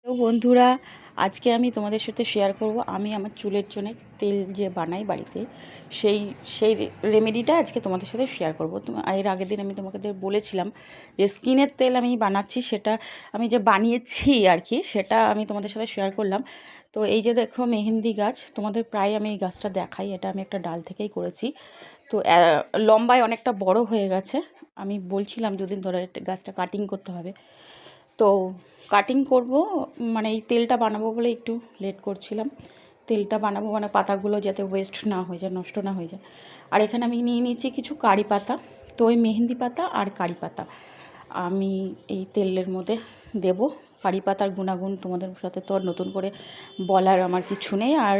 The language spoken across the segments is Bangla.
তো বন্ধুরা, আজকে আমি তোমাদের সাথে শেয়ার করব আমি আমার চুলের জন্য তেল যে বানাই বাড়িতে, সেই সেই রেমেডিটা আজকে তোমাদের সাথে শেয়ার করব। এর আগের দিন আমি তোমাদের বলেছিলাম যে স্কিনের তেল আমি বানাচ্ছি, সেটা আমি যে বানিয়েছি আর কি, সেটা আমি তোমাদের সাথে শেয়ার করলাম। তো এই যে দেখো মেহেন্দি গাছ, তোমাদের প্রায় আমি এই গাছটা দেখাই। এটা আমি একটা ডাল থেকেই করেছি। তো লম্বায় অনেকটা বড় হয়ে গেছে। আমি বলছিলাম দুদিন ধরে গাছটা কাটিং করতে হবে। তো কাটিং করব, মানে এই তেলটা বানাবো বলে একটু লেট করছিলাম। তেলটা বানাবো মানে পাতাগুলো যাতে ওয়েস্ট না হয়ে যায়, নষ্ট না হয়ে যায়। আর এখানে আমি নিয়ে নিয়েছি কিছু কারি পাতা। তো ওই মেহেন্দি পাতা আর কারি পাতা আমি এই তেলের মধ্যে দেব। কারি পাতার গুণাগুণ তোমাদের সাথে তো আর নতুন করে বলার আমার কিছু নেই। আর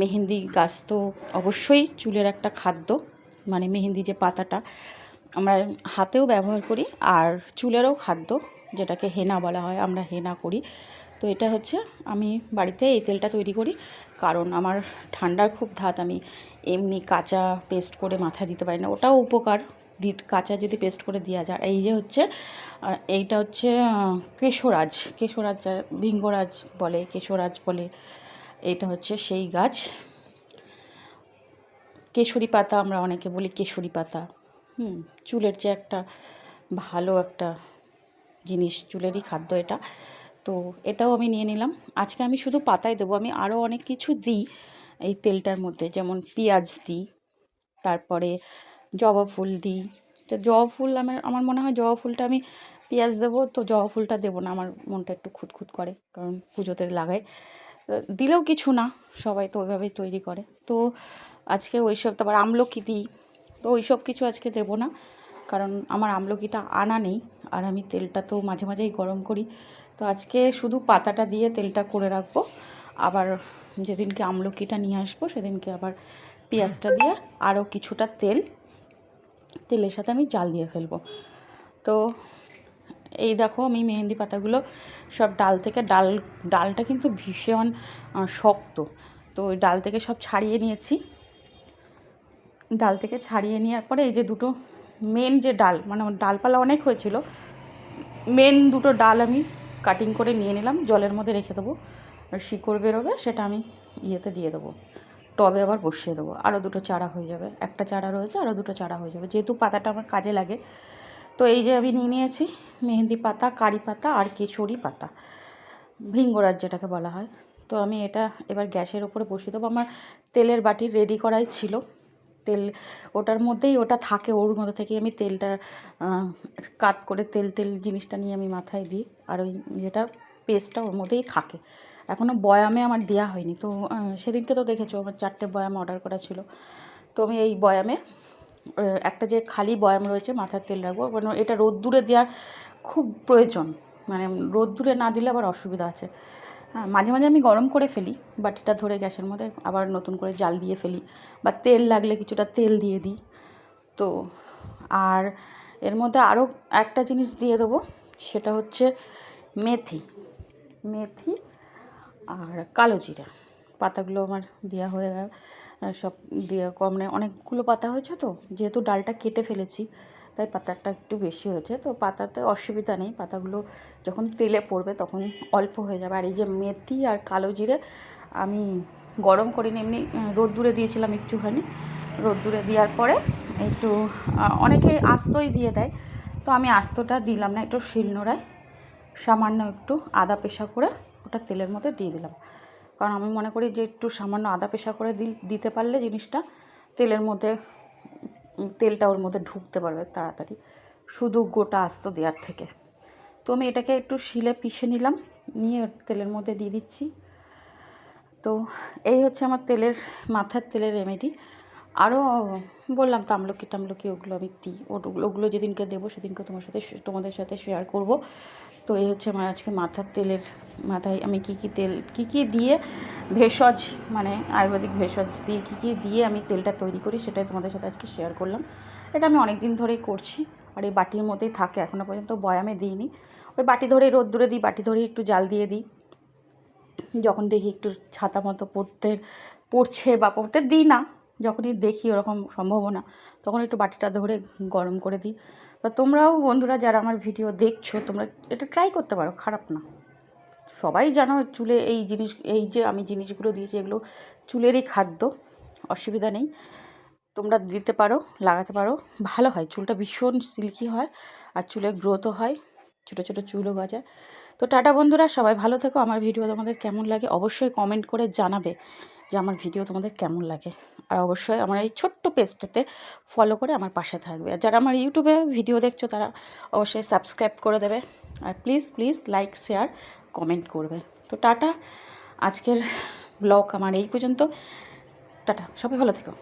মেহেন্দি গাছ তো অবশ্যই চুলের একটা খাদ্য, মানে মেহেন্দি যে পাতাটা আমরা হাতেও ব্যবহার করি আর চুলেরও খাদ্য, যেটাকে হেনা বলা হয়, আমরা হেনা করি। তো এটা হচ্ছে আমি বাড়িতে এই তেলটা তৈরি করি, কারণ আমার ঠান্ডার খুব ধাত। আমি এমনি কাঁচা পেস্ট করে মাথায় দিতে পারি না, ওটাও উপকার। কাঁচা যদি পেস্ট করে দেওয়া যায়। এই যে হচ্ছে এইটা হচ্ছে কেশরাজ, ভিঙ্গরাজ বলে, কেশরাজ বলে। এটা হচ্ছে সেই গাছ, কেশরী পাতা আমরা অনেকে বলি, কেশরী পাতা। চুলের যে একটা ভালো একটা জিনিস, চুলেরই খাদ্য এটা। তো এটাও আমি নিয়ে নিলাম। আজকে আমি শুধু পাতায় দেবো, আমি আরও অনেক কিছু দিই এই তেলটার মধ্যে, যেমন পেঁয়াজ দিই, তারপরে জবা ফুল দিই। তো জবা ফুল আমার মনে হয় জবা ফুলটা আমি পেঁয়াজ দেবো, তো জবা ফুলটা দেবো না, আমার মনটা একটু খুঁতখুত করে, কারণ পুজোতে লাগাই। দিলেও কিছু না, সবাই তো ওইভাবেই তৈরি করে। তো আজকে ওইসব, তারপর আমলকি দিই। তো ওইসব কিছু আজকে দেবো না, কারণ আমার আমলকিটা আনা নেই। আর আমি তেলটা তো মাঝে মাঝেই গরম করি। তো আজকে শুধু পাতাটা দিয়ে তেলটা করে রাখবো। আবার যেদিনকে আমলকিটা নিয়ে আসবো সেদিনকে আবার পেঁয়াজটা দিয়ে আরও কিছুটা তেলের সাথে আমি জাল দিয়ে ফেলবো। তো এই দেখো আমি মেহেন্দি পাতাগুলো সব ডালটা কিন্তু ভীষণ শক্ত। তো ওই ডাল থেকে সব ছাড়িয়ে নিয়েছি। ডাল থেকে ছাড়িয়ে নেওয়ার পরে এই যে দুটো মেন যে ডাল, মানে ডালপালা অনেক হয়েছিল, মেন দুটো ডাল আমি কাটিং করে নিয়ে নিলাম, জলের মধ্যে রেখে দেবো। আর শিকড় বেরোবে, সেটা আমি ইয়েতে দিয়ে দেবো, টবে আবার বসিয়ে দেবো। আরও দুটো চারা হয়ে যাবে, একটা চারা রয়েছে, আরও দুটো চারা হয়ে যাবে, যেহেতু পাতাটা আমার কাজে লাগে। তো এই যে আমি নিয়ে নিয়েছি মেহেন্দি পাতা, কারি পাতা আর কেশরী পাতা, ভিঙ্গরাজ যেটাকে বলা হয়। তো আমি এটা এবার গ্যাসের ওপরে বসিয়ে দেবো। আমার তেলের বাটি রেডি করাই ছিল, তেল ওটার মধ্যেই ওটা থাকে, ওর মধ্যে থেকেই আমি তেলটা কাট করে তেল জিনিসটা নিয়ে আমি মাথায় দিই। আর ওই যেটা পেস্টটা ওর মধ্যেই থাকে। এখনও বয়ামে আমার দেওয়া হয়নি। তো সেদিনকে তো দেখেছো আমার 4টে বয়াম অর্ডার করা ছিল। তো আমি এই বয়ামে একটা যে খালি বয়াম রয়েছে মাথার তেল রাখবো, মানে এটা রোদ্দুরে দেওয়ার খুব প্রয়োজন, মানে রোদ্দুরে না দিলে আবার অসুবিধা আছে। হ্যাঁ, মাঝে মাঝে আমি গরম করে ফেলি বাটিটা ধরে গ্যাসের মধ্যে, আবার নতুন করে জাল দিয়ে ফেলি, বা তেল লাগলে কিছুটা তেল দিয়ে দিই। তো আর এর মধ্যে আরও একটা জিনিস দিয়ে দেবো, সেটা হচ্ছে মেথি আর কালো জিরা। পাতাগুলো আমার দেওয়া হয়ে গেল, সব দেওয়া কম নেই, অনেকগুলো পাতা হয়েছে। তো যেহেতু ডালটা কেটে ফেলেছি, তাই পাতাটা একটু বেশি হয়েছে। তো পাতাতে অসুবিধা নেই, পাতাগুলো যখন তেলে পড়বে তখন অল্প হয়ে যাবে। আর এই যে মেথি আর কালো জিরে আমি গরম করে এমনি রোদ্দুরে দিয়েছিলাম একটুখানি। রোদ্দুরে দেওয়ার পরে একটু অনেকে আস্তই দিয়ে দেয়, তো আমি আস্তটা দিলাম না, একটু শিলনোড়ায় সামান্য একটু আদা পেশা করে ওটা তেলের মধ্যে দিয়ে দিলাম। কারণ আমি মনে করি যে একটু সামান্য আদা পেশা করে দিতে পারলে জিনিসটা তেলের মধ্যে, তেলটা ওর মধ্যে ঢুকতে পারবে তাড়াতাড়ি, শুধু গোটা আস্ত দেওয়ার থেকে। তো আমি এটাকে একটু শিলে পিষে নিলাম, নিয়ে তেলের মধ্যে দিয়ে দিচ্ছি। তো এই হচ্ছে আমার মাথার তেলের রেমেডি। আরও বললাম তো আমলকি ওগুলো আমি দিই, ওগুলো যেদিনকে দেবো সেদিনকে তোমাদের সাথে শেয়ার করব। তো এই হচ্ছে আমার আজকে মাথায় আমি কী কী দিয়ে ভেষজ, মানে আয়ুর্বেদিক ভেষজ দিয়ে কী দিয়ে আমি তেলটা তৈরি করি, সেটাই তোমাদের সাথে আজকে শেয়ার করলাম। এটা আমি অনেক দিন ধরেই করছি, আর এই বাটির মধ্যেই থাকে, এখনও পর্যন্ত বয়ামে দিইনি। ওই বাটি ধরেই রোদ্দুরে দিই, বাটি ধরেই একটু জাল দিয়ে দিই। যখন দেখি একটু ছাতা মতো পড়ছে বা পড়তে দিই না, যখনই দেখি ওরকম সম্ভাবনা, তখন একটু বাটিটা ধরে গরম করে দিই। তো তোমরাও বন্ধুরা যারা আমার ভিডিও দেখছো, তোমরা এটা ট্রাই করতে পারো, খারাপ না, সবাই জানো চুলে এই যে আমি জিনিসগুলো দিয়েছি এগুলো চুলেরই খাদ্য, অসুবিধা নেই, তোমরা দিতে পারো, লাগাতে পারো, ভালো হয়, চুলটা ভীষণ সিল্কি হয় আর চুলের গ্রোথও হয়, ছোটো ছোটো চুলও গজায়। তো টাটা বন্ধুরা, সবাই ভালো থেকো। আমার ভিডিও তোমাদের কেমন লাগে অবশ্যই কমেন্ট করে জানাবে যে আমার ভিডিও তোমাদের কেমন লাগে। আর অবশ্যই আমার এই ছোট্ট পেজটাতে ফলো করে আমার পাশে থাকবে। আর যারা আমার ইউটিউবে ভিডিও দেখছো তারা অবশ্যই সাবস্ক্রাইব করে দেবে। আর please please like share comment করবে। তো টাটা, আজকের ব্লগ আমার এই পর্যন্ত। টাটা, সবাই ভালো থেকো।